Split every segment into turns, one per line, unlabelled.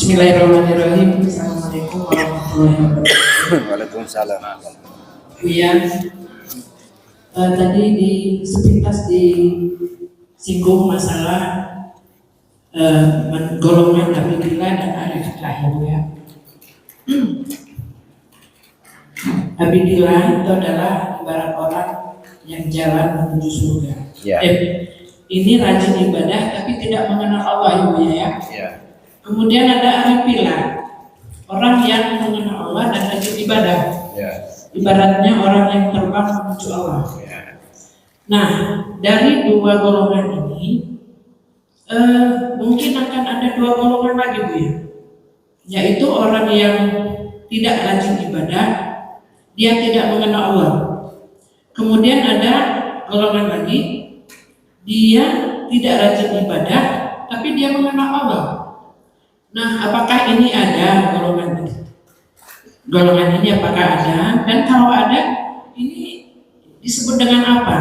Bismillahirrahmanirrahim. Assalamualaikum warahmatullahi wabarakatuh.
Waalaikumsalam.
Iya, tadi di sepintas disinggung masalah golongan Abidillah dan Arifillah ya. Abidillah itu adalah ibarat orang yang jalan menuju surga.
Ya.
Ini rajin ibadah tapi tidak mengenal Allah ya.
Ya.
Kemudian ada Arifillah, orang yang mengenal Allah dan rajin ibadah.
Ya.
Ibaratnya orang yang terbang menuju Allah.
Ya.
Nah, dari dua golongan ini, mungkin akan ada dua golongan lagi Bu ya, yaitu orang yang tidak rajin ibadah, dia tidak mengenal Allah. Kemudian ada golongan lagi, dia tidak rajin ibadah, tapi dia mengenal Allah. Nah, apakah ini ada golongan ini? Golongan ini apakah ada? Dan kalau ada, ini disebut dengan apa?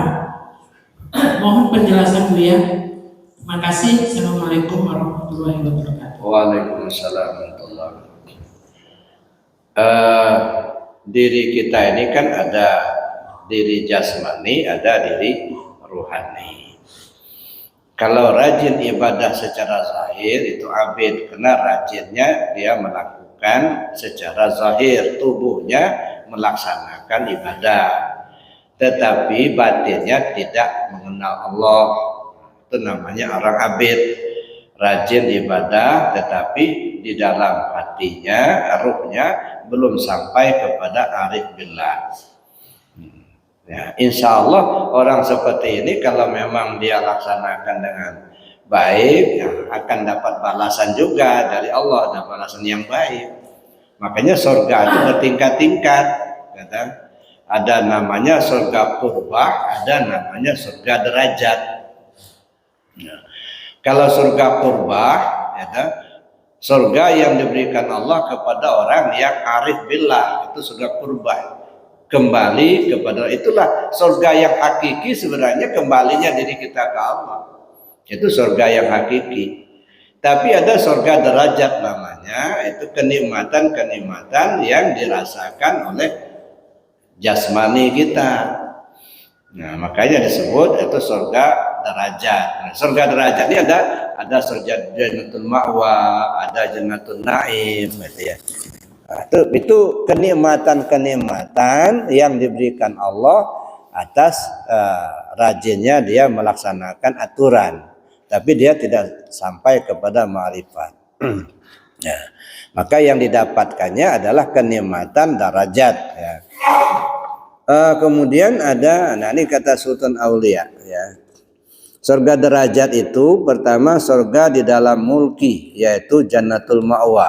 Mohon penjelasan Bu ya. Terima kasih. Assalamualaikum warahmatullahi wabarakatuh.
Waalaikumsalam warahmatullahi wabarakatuh. Diri kita ini kan ada diri jasmani, ada diri ruhani. Kalau rajin ibadah secara zahir itu abid, karena rajinnya dia melakukan secara zahir, tubuhnya melaksanakan ibadah, tetapi batinnya tidak mengenal Allah. Itu namanya orang abid, rajin ibadah tetapi di dalam hatinya, ruhnya belum sampai kepada arif billah. Ya, insya Allah orang seperti ini kalau memang dia laksanakan dengan baik, ya, akan dapat balasan juga dari Allah, dan balasan yang baik. Makanya surga itu bertingkat-tingkat, kata. Ada namanya surga purbah, ada namanya surga derajat. Ya. Kalau surga purbah, ya, surga yang diberikan Allah kepada orang yang arif billah, itu surga purbah. Kembali kepada, itulah surga yang hakiki. Sebenarnya kembalinya diri kita ke Allah, itu surga yang hakiki. Tapi ada surga derajat namanya, itu kenikmatan-kenikmatan yang dirasakan oleh jasmani kita. Nah, makanya disebut itu surga derajat. Nah, surga derajat ini ada surga jannatul ma'wa, ada jannatul na'im, gitu ya. Itu kenikmatan-kenikmatan yang diberikan Allah atas rajinnya dia melaksanakan aturan, tapi dia tidak sampai kepada ma'rifat. Ya. Maka yang didapatkannya adalah kenikmatan derajat. Ya. Kemudian ada, nah ini kata Sultan Aulia, ya. Surga derajat itu pertama surga di dalam mulki, yaitu jannatul ma'wa.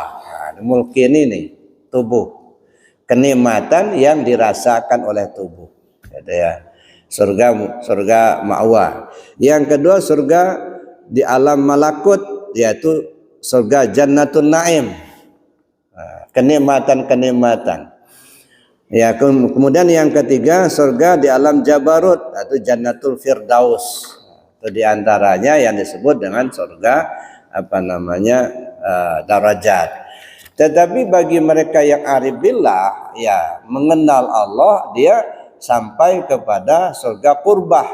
Nah, mulki ini nih, tubuh, kenikmatan yang dirasakan oleh tubuh, gitu ya. Surga ma'wa. Yang kedua surga di alam malakut, yaitu surga jannatul na'im, kenikmatan-kenikmatan. Ya, kemudian yang ketiga surga di alam jabarut atau jannatul firdaus. Itu diantaranya yang disebut dengan surga darajat. Tetapi bagi mereka yang arif billah, ya, mengenal Allah, dia sampai kepada surga qurbah.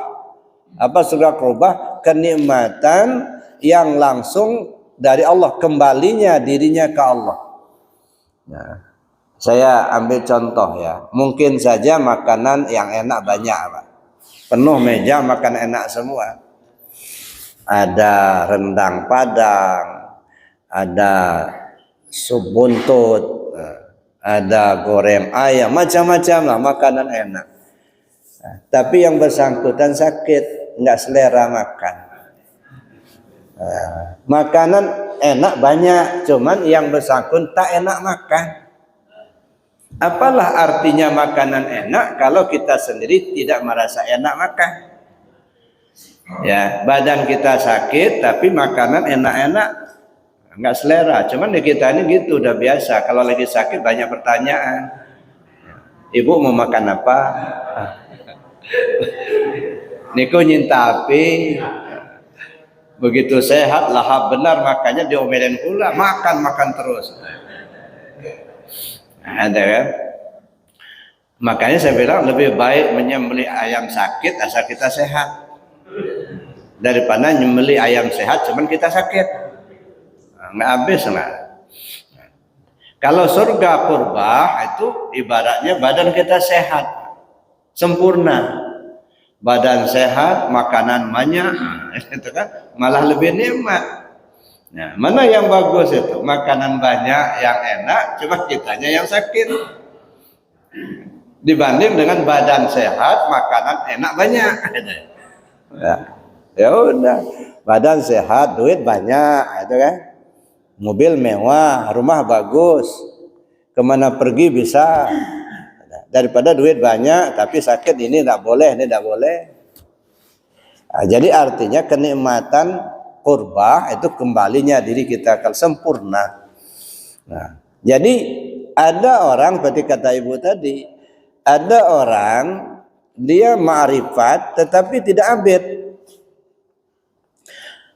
Apa surga qurbah? Kenikmatan yang langsung dari Allah, kembalinya dirinya ke Allah. Nah, saya ambil contoh ya. Mungkin saja makanan yang enak banyak, Pak. Penuh meja makan enak semua. Ada rendang Padang, ada sup buntut, ada goreng ayam, macam-macam lah makanan enak. Nah, tapi yang bersangkutan sakit, nggak selera makan. Makanan enak banyak, cuman yang bersangkutan tak enak makan. Apalah artinya makanan enak kalau kita sendiri tidak merasa enak makan? Ya, badan kita sakit tapi makanan enak-enak, nggak selera. Cuman di kita ini gitu, udah biasa. Kalau lagi sakit banyak pertanyaan. Ibu mau makan apa? Niku nyinta api. Begitu sehat, lahap benar, makanya diomelin pula, makan terus. Ada kan? Makanya saya bilang lebih baik menyembelih ayam sakit asal kita sehat daripada nyembelih ayam sehat cuman kita sakit. Nggak habis lah. Kalau surga qurbah itu ibaratnya badan kita sehat, sempurna. Badan sehat, makanan banyak, itu kan malah lebih nikmat. Nah, mana yang bagus itu? Makanan banyak yang enak, cuma kitanya yang sakit. Dibanding dengan badan sehat, makanan enak banyak. Ya udah, badan sehat, duit banyak, itu kan. Mobil mewah, rumah bagus, kemana pergi bisa. Daripada duit banyak tapi sakit, ini tidak boleh, ini tidak boleh. Nah, jadi artinya kenikmatan qurbah itu kembalinya diri kita akan sempurna. Nah, jadi ada orang seperti kata ibu tadi, ada orang dia ma'rifat tetapi tidak abid.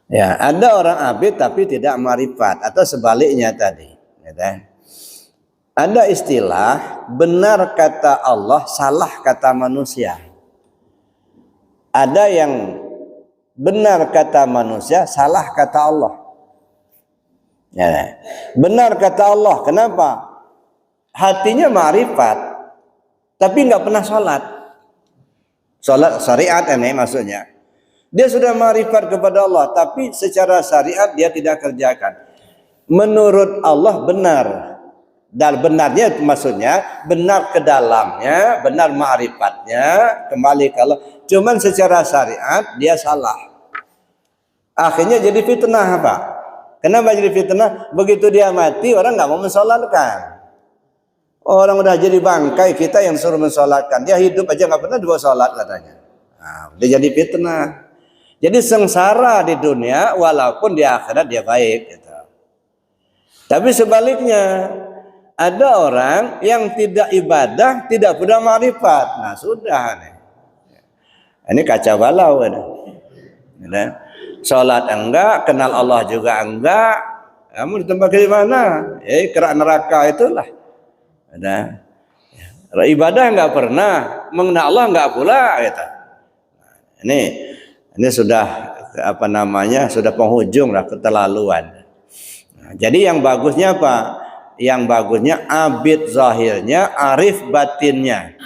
Ya, ada orang abid tapi tidak ma'rifat atau sebaliknya tadi. Ya, ada istilah benar kata Allah, salah kata manusia. Ada yang benar kata manusia, salah kata Allah. Ya, benar kata Allah, kenapa? Hatinya ma'rifat, tapi nggak pernah sholat. Sholat syariat ini maksudnya. Dia sudah ma'rifat kepada Allah, tapi secara syariat dia tidak kerjakan. Menurut Allah benar. Dan benarnya maksudnya benar ke dalamnya, benar ma'rifatnya, kembali ke Allah. Cuman secara syariat dia salah. Akhirnya jadi fitnah, Pak. Kenapa jadi fitnah? Begitu dia mati, orang nggak mau mensolatkan. Orang udah jadi bangkai, kita yang suruh mensolatkan. Dia hidup aja nggak pernah dibawa sholat katanya. Nah, dia jadi fitnah. Jadi sengsara di dunia, walaupun di akhirat dia baik. Gitu. Tapi sebaliknya, ada orang yang tidak ibadah, tidak punya ma'rifat. Nah sudah nih. Ini kacau balau. Sholat enggak, kenal Allah juga enggak. Kamu di tempat di mana? Kerak neraka itulah. Ada. Ibadah enggak pernah, mengenal Allah enggak pula. Gitu. Ini sudah apa namanya? Sudah penghujung lah, keterlaluan. Nah, jadi yang bagusnya apa? Yang bagusnya abid zahirnya, arif batinnya.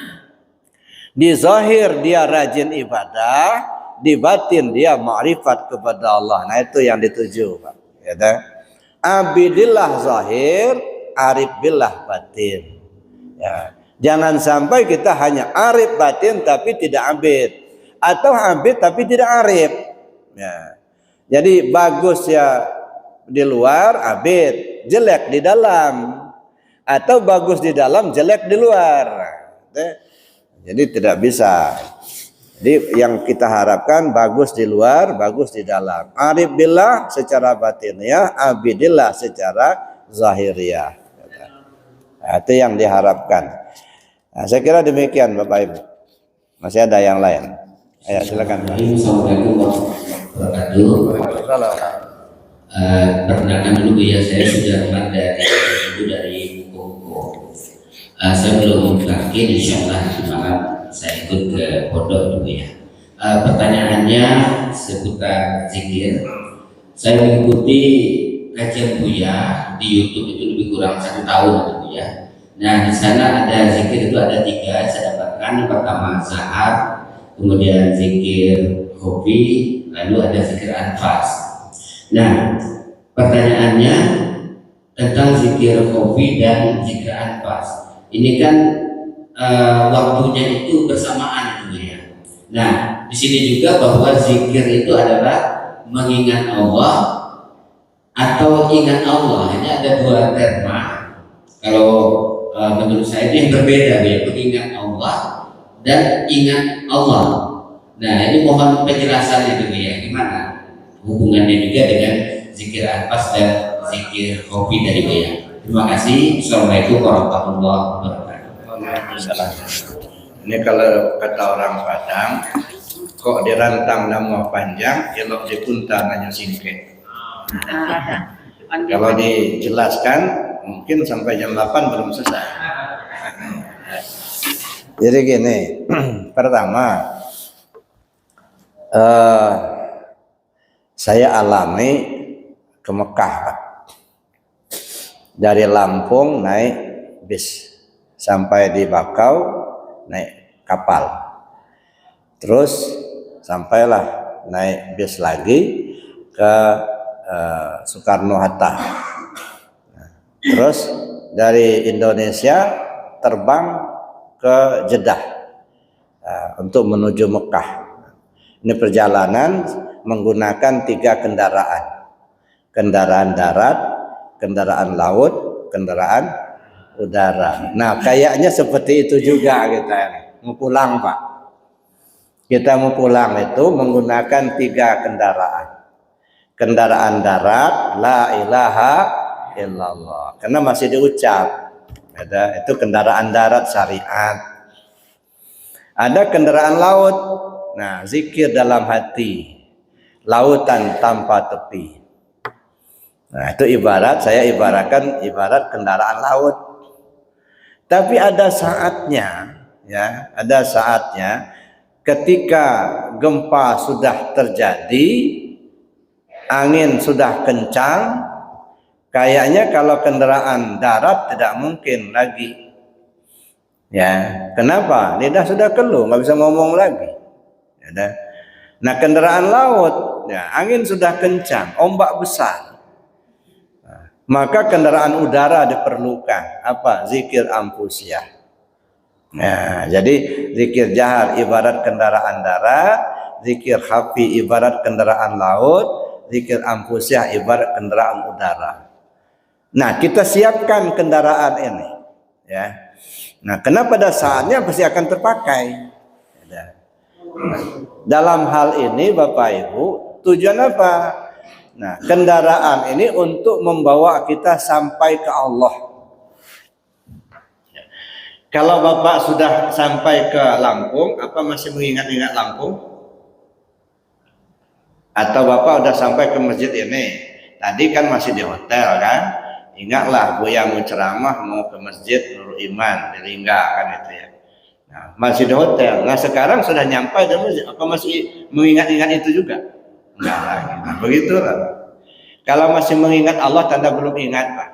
Di zahir dia rajin ibadah, di batin dia ma'rifat kepada Allah. Nah itu yang dituju, Pak. Ya, abidillah zahir, arif billah batin. Ya. Jangan sampai kita hanya arif batin tapi tidak abid, atau abid tapi tidak arif. Ya. Jadi bagus ya di luar abid, jelek di dalam, atau bagus di dalam jelek di luar. Jadi tidak bisa. Jadi yang kita harapkan bagus di luar, bagus di dalam. Arif billah secara batinnya, abidillah secara zahiriyah. Nah, itu yang diharapkan. Nah, saya kira demikian Bapak Ibu. Masih ada yang lain? Ayo silakan.
Assalamualaikum warahmatullahi wabarakatuh. Perkenalkan dulu ya, saya sudah dari Koko. Saya belum yakin, insyaallah malam saya ikut ke pondok dulu ya. Pertanyaannya seputar zikir. Saya mengikuti kajian Buya di YouTube itu lebih kurang 1 tahun gitu ya. Nah di sana ada zikir itu ada 3 saya dapatkan. Yang pertama sahar, kemudian zikir hobi, lalu ada zikir anfas. Nah pertanyaannya tentang zikir hobi dan zikir anfas. Ini kan waktunya itu bersamaan gitu ya. Nah, di sini juga bahwa zikir itu adalah mengingat Allah atau ingat Allah. Ini ada 2 terma. Kalau menurut saya itu yang berbeda ya, mengingat Allah dan ingat Allah. Nah, ini mohon penjelasan itu ya, gimana hubungannya juga dengan zikir anfas dan zikir hobi dari Buya. Terima kasih. Assalamualaikum warahmatullahi wabarakatuh.
Waalaikumsalam. Ini kalau kata orang Padang, kok dirantang nama panjang, elok dipunta nanya singket. Kalau dijelaskan mungkin sampai jam 8 belum selesai. Jadi gini, pertama saya alami ke Mekah, Pak. Dari Lampung naik bis sampai di Bakau naik kapal, terus sampailah naik bis lagi ke Soekarno Hatta. Terus dari Indonesia terbang ke Jeddah untuk menuju Mekah. Ini perjalanan menggunakan 3 kendaraan. Kendaraan darat, kendaraan laut, kendaraan udara. Nah, kayaknya seperti itu juga kita mau pulang, Pak. Kita mau pulang itu menggunakan 3 kendaraan. Kendaraan darat, la ilaha illallah. Karena masih diucap. Ada itu kendaraan darat syariat. Ada kendaraan laut. Nah, zikir dalam hati. Lautan tanpa tepi. Nah, itu saya ibaratkan ibarat kendaraan laut. Tapi ada saatnya, ya, ada saatnya ketika gempa sudah terjadi, angin sudah kencang, kayaknya kalau kendaraan darat tidak mungkin lagi. Ya, kenapa? Lidah sudah keluh, nggak bisa ngomong lagi. Ya, nah, kendaraan laut, ya, angin sudah kencang, ombak besar. Maka kendaraan udara diperlukan apa? Zikir ampusiah. Nah, jadi zikir jahar ibarat kendaraan darat, zikir khafi ibarat kendaraan laut, zikir ampusiah ibarat kendaraan udara. Nah, kita siapkan kendaraan ini, ya. Nah, karena pada saatnya pasti akan terpakai. Nah, dalam hal ini Bapak Ibu, tujuan apa? Nah, kendaraan ini untuk membawa kita sampai ke Allah. Kalau Bapak sudah sampai ke Lampung, apa masih mengingat-ingat Lampung? Atau Bapak sudah sampai ke masjid ini? Tadi kan masih di hotel kan? Ingatlah Buya mau ceramah mau ke masjid Nurul Iman di Lingga kan itu ya. Nah, masih di hotel. Nah, sekarang sudah nyampe di masjid, apa masih mengingat-ingat itu juga? Enggak lagi. Nah, begitulah. Kalau masih mengingat Allah tanda belum ingat, Pak.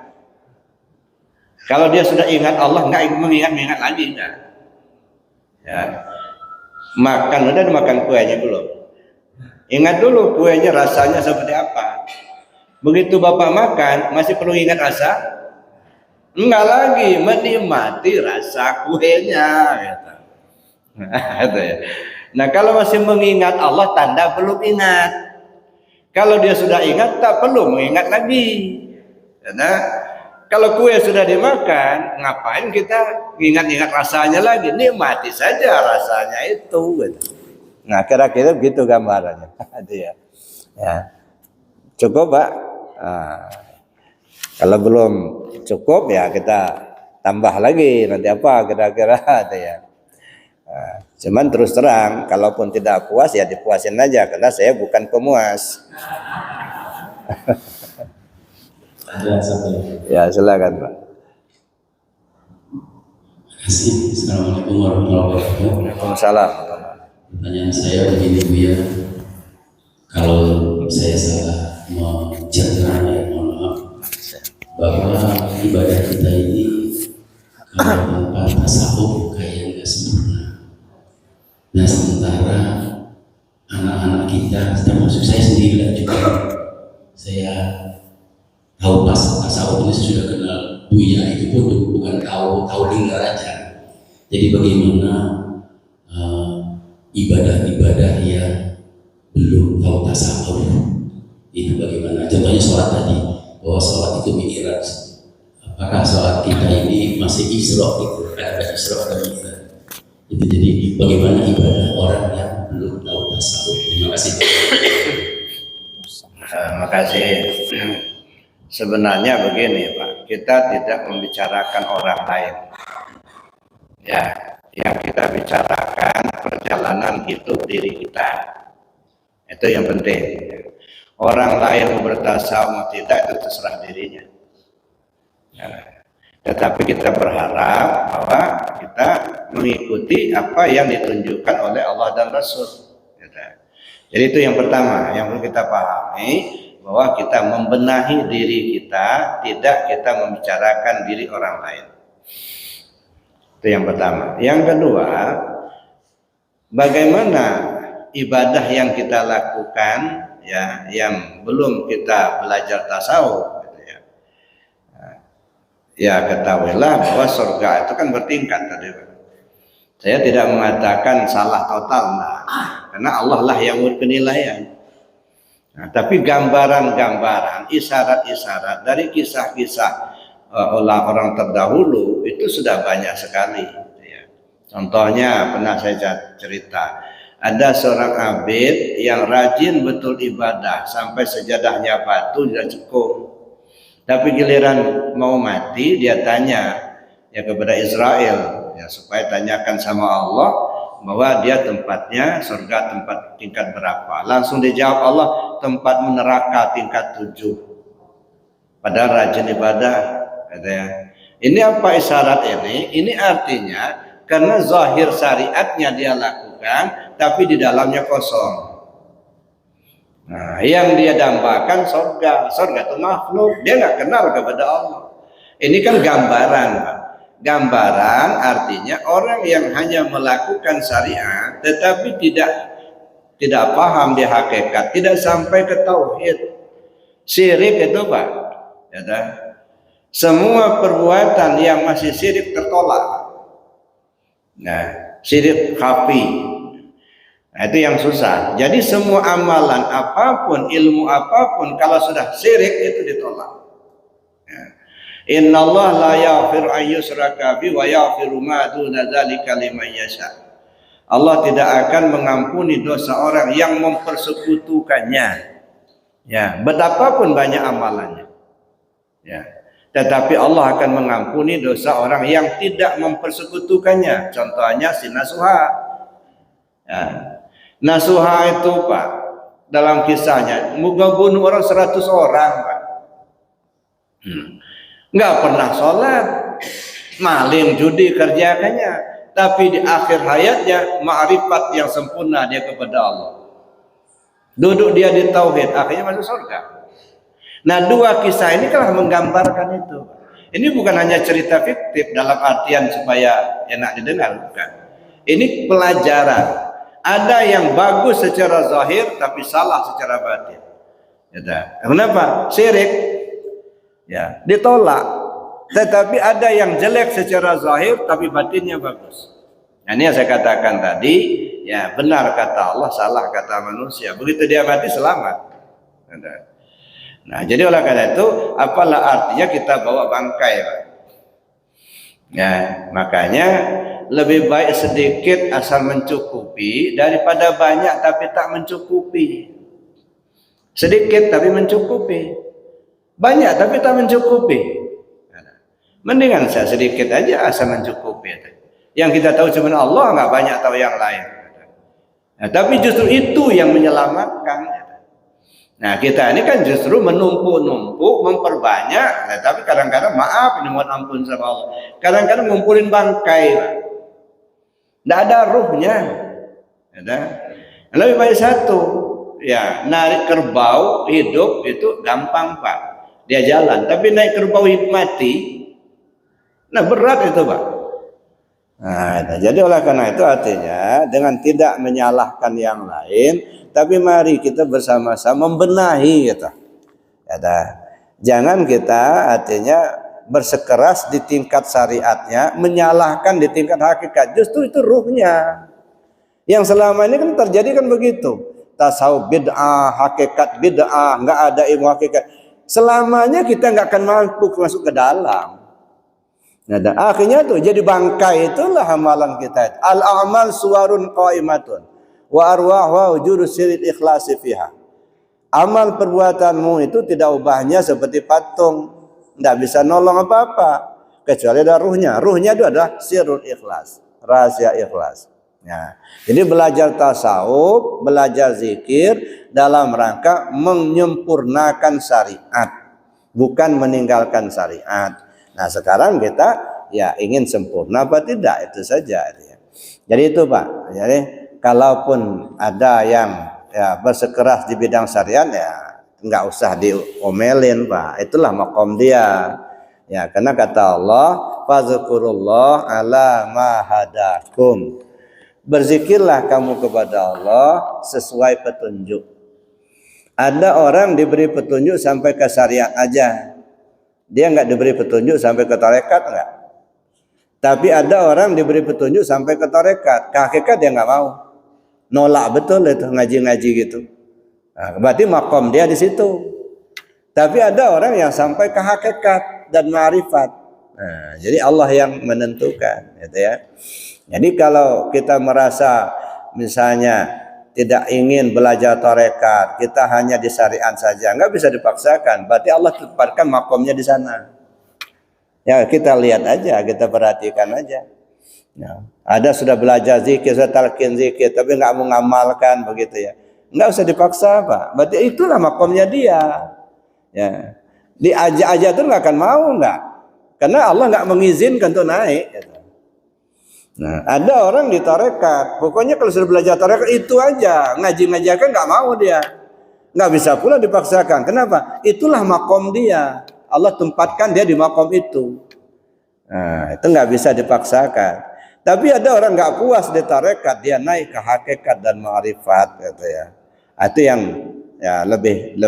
Kalau dia sudah ingat Allah enggak mengingat lagi enggak. Ya. Makan udah dimakan kuenya belum? Ingat dulu kuenya rasanya seperti apa. Begitu Bapak makan masih perlu ingat rasa? Enggak lagi, menikmati rasa kuenya gitu. Nah, kalau masih mengingat Allah tanda belum ingat. Kalau dia sudah ingat, tak perlu mengingat lagi. Nah, kalau kue sudah dimakan, ngapain kita ingat-ingat rasanya lagi? Nikmati saja rasanya itu. Nah, kira-kira begitu gambarannya. Ya. Cukup, Pak? Nah, kalau belum cukup, ya kita tambah lagi. Nanti apa kira-kira ya. Nah, cuman terus terang, kalaupun tidak puas ya dipuasin aja, karena saya bukan pemuas. Ya silakan Pak.
Assalamualaikum warahmatullahi wabarakatuh.
Waalaikumsalam.
Pertanyaan saya begini Bu ya, kalau saya salah mencerna ya mohon maaf, bahwa ibadah kita ini kalau tanpa tasawuf kayak nggak sempurna. Nah, sementara anak-anak kita, termasuk saya sendiri juga, saya tahu pas tasawuf ini sudah kenal Buya itu pun bukan tahu dengar aja. Jadi bagaimana ibadah-ibadah yang belum tahu tasawuf itu bagaimana? Contohnya sholat tadi, bahwa sholat itu mi'raj. Apakah sholat kita ini masih isra gitu? Ada isra dan mi'raj. Itu jadi bagaimana ibadah orang yang belum tahu tasawuf. Terima kasih.
Terima kasih. Sebenarnya begini Pak, kita tidak membicarakan orang lain. Ya, yang kita bicarakan perjalanan perjalanan hidup diri kita. Itu yang penting. Orang lain mau bertasawuf tidak, itu terserah dirinya. Tetapi kita berharap bahwa kita mengikuti apa yang ditunjukkan oleh Allah dan Rasul. Jadi itu yang pertama yang perlu kita pahami, bahwa kita membenahi diri kita, tidak kita membicarakan diri orang lain. Itu yang pertama. Yang kedua, bagaimana ibadah yang kita lakukan, ya, yang belum kita belajar tasawuf, gitu ya. Ya, ketahuilah bahwa surga itu kan bertingkat tadi. Saya tidak mengatakan salah total, nah, karena Allah lah yang berpenilaian. Nah, tapi gambaran-gambaran, isyarat-isyarat dari kisah-kisah orang terdahulu itu sudah banyak sekali. Ya. Contohnya pernah saya cerita, ada seorang abid yang rajin betul ibadah sampai sejadahnya batu dia cekung. Tapi giliran mau mati dia tanya ya kepada Israel, ya, supaya tanyakan sama Allah bahwa dia tempatnya surga tempat tingkat berapa. Langsung dijawab Allah, tempat neraka tingkat 7. Padahal rajin ibadah, katanya. Ini apa isyarat ini? Ini artinya karena zahir syariatnya dia lakukan, tapi di dalamnya kosong. Nah, yang dia dambakan surga. Surga itu makhluk, dia nggak kenal kepada Allah. Ini kan gambaran, Pak. Gambaran artinya orang yang hanya melakukan syariat tetapi tidak paham di hakikat, tidak sampai ke tauhid. Syirik itu, Pak, ya, semua perbuatan yang masih syirik tertolak. Nah, syirik khafi. Nah, itu yang susah. Jadi semua amalan apapun, ilmu apapun, kalau sudah syirik itu ditolak. Ya. Inna Allah la yaghfiru an yushraka bihi wa yaghfiru ma duna dzalika liman yasha. Allah tidak akan mengampuni dosa orang yang mempersekutukannya. Ya, betapapun banyak amalannya. Ya. Tetapi Allah akan mengampuni dosa orang yang tidak mempersekutukannya. Contohnya si Nasuha. Ya. Nasuha itu, Pak, dalam kisahnya bunuh orang 100 orang, Pak. Nggak pernah sholat, maling, judi kerjakannya, tapi di akhir hayatnya ma'rifat yang sempurna dia kepada Allah. Duduk dia di tauhid, akhirnya masuk surga. Nah, dua kisah ini telah menggambarkan itu. Ini bukan hanya cerita fiktif dalam artian supaya enak didengar, bukan. Ini pelajaran. Ada yang bagus secara zahir tapi salah secara batin. Ya, kenapa? Syirik, ya, ditolak. Tetapi ada yang jelek secara zahir tapi batinnya bagus. Nah, ini yang saya katakan tadi, ya, benar kata Allah, salah kata manusia. Begitu dia mati selamat. Nah, jadi oleh karena itu, apalah artinya kita bawa bangkai, Pak. Ya, makanya lebih baik sedikit asal mencukupi daripada banyak tapi tak mencukupi. Sedikit tapi mencukupi, banyak tapi tak mencukupi. Mendingan saya sedikit aja asal mencukupi. Yang kita tahu cuma Allah, nggak banyak tahu yang lain. Nah, tapi justru itu yang menyelamatkan. Nah, kita ini kan justru menumpuk-numpuk, memperbanyak. Nah, tapi kadang-kadang maaf, ini mohon ampun sama Allah. Kadang-kadang ngumpulin bangkai, Pak. Tidak ada ruhnya. Lebih baik satu, ya, narik kerbau hidup itu gampang, Pak. Dia jalan, tapi naik kerbau hidup mati, nah berat itu, Pak. Nah, jadi oleh karena itu artinya dengan tidak menyalahkan yang lain, tapi mari kita bersama-sama membenahi, gitu. Ya, jangan kita artinya bersekeras di tingkat syariatnya, menyalahkan di tingkat hakikat. Justru itu ruhnya. Yang selama ini kan terjadi kan begitu. Tasawuf bid'ah, hakikat bid'ah, nggak ada ilmu hakikat. Selamanya kita nggak akan mampu masuk ke dalam. Nah, akhirnya tuh jadi bangkai, itulah amalan kita. Al-a'mal suwarun qaimatun wa arwahu wujudu sirril ikhlasi fiha. Amal perbuatanmu itu tidak ubahnya seperti patung, tidak bisa nolong apa-apa kecuali ada ruhnya. Ruhnya itu adalah sirrul ikhlas, rahasia ikhlas. Ya. Jadi belajar tasawuf, belajar zikir dalam rangka menyempurnakan syariat, bukan meninggalkan syariat. Nah sekarang kita ya ingin sempurna apa tidak, itu saja. Jadi itu Pak. Jadi kalaupun ada yang ya bersikeras di bidang syariat ya nggak usah diomelin Pak. Itulah makom dia. Ya karena kata Allah, fazkurullah ala ma hadakum. Berzikirlah kamu kepada Allah sesuai petunjuk. Ada orang diberi petunjuk sampai ke syariat aja. Dia nggak diberi petunjuk sampai ke tarekat enggak. Tapi ada orang diberi petunjuk sampai ke tarekat. Ke hakikat dia nggak mau. Nolak betul itu ngaji-ngaji gitu. Nah, berarti makom dia di situ. Tapi ada orang yang sampai ke hakikat dan ma'rifat. Nah, jadi Allah yang menentukan, gitu ya. Jadi kalau kita merasa misalnya tidak ingin belajar tarekat, kita hanya di syariat saja, nggak bisa dipaksakan. Berarti Allah tempatkan makomnya di sana. Ya kita lihat aja, kita perhatikan aja. Ya, ada sudah belajar zikir, sudah talqin zikir, tapi nggak mau ngamalkan begitu ya. Nggak usah dipaksa Pak. Berarti itulah makomnya dia. Ya, diajak aja tuh nggak akan mau nggak, karena Allah nggak mengizinkan untuk naik. Gitu. Nah, ada orang di tarekat, pokoknya kalau sudah belajar tarekat itu aja, ngaji-ngajikan nggak mau dia, nggak bisa pula dipaksakan. Kenapa? Itulah makom dia. Allah tempatkan dia di makom itu. Nah, itu nggak bisa dipaksakan. Tapi ada orang nggak puas di tarekat, dia naik ke hakikat dan ma'rifat, gitu ya. Itu yang ya lebih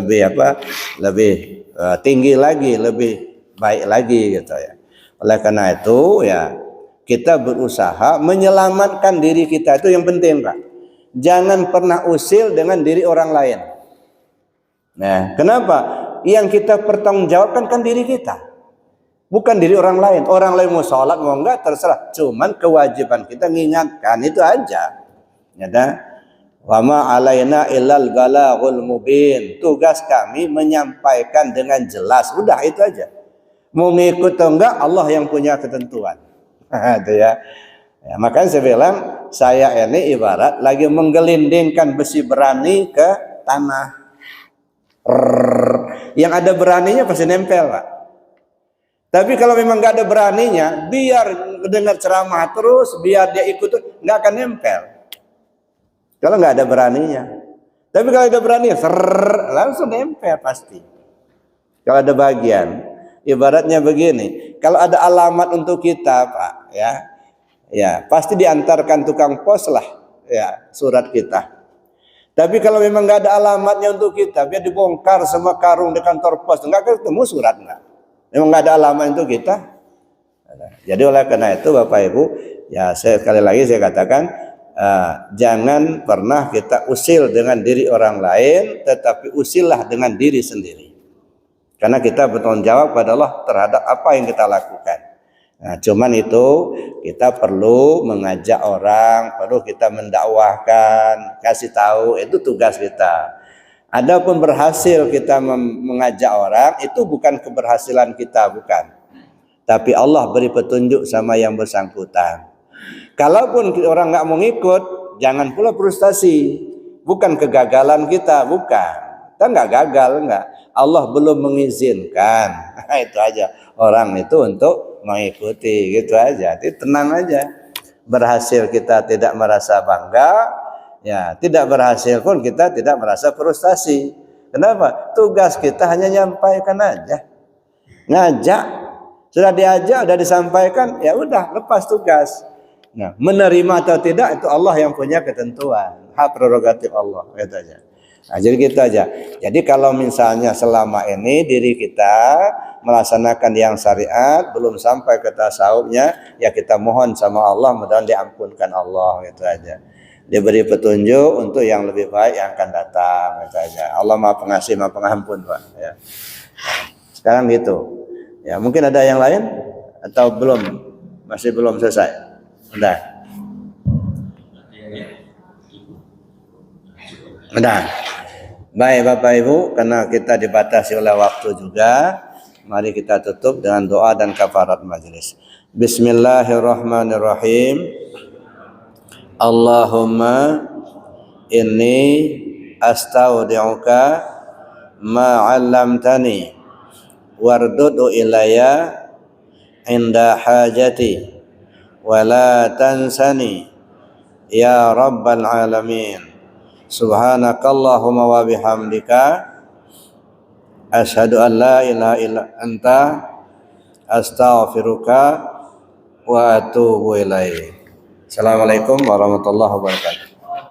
tinggi lagi, lebih baik lagi, gitu ya. Oleh karena itu ya, kita berusaha menyelamatkan diri kita, itu yang penting Pak. Jangan pernah usil dengan diri orang lain. Nah, kenapa? Yang kita pertanggungjawabkan kan diri kita, bukan diri orang lain. Orang lain mau sholat mau enggak terserah. Cuman kewajiban kita mengingatkan itu aja. Ya dah. Wa ma alaina illal balaghul mubin. Tugas kami menyampaikan dengan jelas. Udah itu aja. Mau ngikut atau enggak Allah yang punya ketentuan. Itu ya. Ya, makanya saya bilang saya ini ibarat lagi menggelindingkan besi berani ke tanah. Yang ada beraninya pasti nempel Pak. Tapi kalau memang nggak ada beraninya, biar dengar ceramah terus, biar dia ikut, nggak akan nempel. Kalau nggak ada beraninya. Tapi kalau ada beraninya, langsung nempel pasti. Kalau ada bagian, ibaratnya begini. Kalau ada alamat untuk kita Pak, ya pasti diantarkan tukang pos lah, ya surat kita. Tapi kalau memang nggak ada alamatnya untuk kita, biar dibongkar semua karung di kantor pos, nggak ketemu surat nggak. Memang nggak ada alamat untuk kita. Jadi oleh karena itu Bapak Ibu, ya sekali lagi saya katakan, jangan pernah kita usil dengan diri orang lain, tetapi usillah dengan diri sendiri. Karena kita bertanggung jawab pada Allah terhadap apa yang kita lakukan. Nah, cuman itu kita perlu mengajak orang, perlu kita mendakwahkan, kasih tahu, itu tugas kita. Adapun berhasil kita mengajak orang, itu bukan keberhasilan kita, bukan. Tapi Allah beri petunjuk sama yang bersangkutan. Kalaupun orang nggak mau ngikut, jangan pula frustasi. Bukan kegagalan kita, bukan. Kita nggak gagal, nggak. Allah belum mengizinkan. Itu aja. Orang itu untuk mengikuti, gitu aja. Jadi tenang aja. Berhasil kita tidak merasa bangga, ya tidak berhasil pun kita tidak merasa frustasi. Kenapa? Tugas kita hanya nyampaikan aja, ngajak. Sudah diajak, sudah disampaikan, ya udah lepas tugas. Nah, menerima atau tidak itu Allah yang punya ketentuan, hak prerogatif Allah, gitu aja. Nah, jadi gitu aja. Jadi kalau misalnya selama ini diri kita melaksanakan yang syariat belum sampai ke tasawufnya, ya kita mohon sama Allah mudah-mudahan diampunkan Allah, gitu aja. Diberi petunjuk untuk yang lebih baik yang akan datang, gitu aja. Allah Maha Pengasih, Maha Pengampun, Pak. Ya. Sekarang gitu. Ya, mungkin ada yang lain atau belum? Masih belum selesai. Udah. Udah. Baik Bapak Ibu, karena kita dibatasi oleh waktu juga, mari kita tutup dengan doa dan kafarat majelis. Bismillahirrahmanirrahim. Allahumma inni astaudi'uka ma 'allamtani wardudu ilayya inda hajati wa la tansani ya rabbal alamin. Subhanakallahumma wa bihamdika asyhadu an la ilaha illa anta astaghfiruka wa atubu ilaik. Assalamualaikum warahmatullahi wabarakatuh.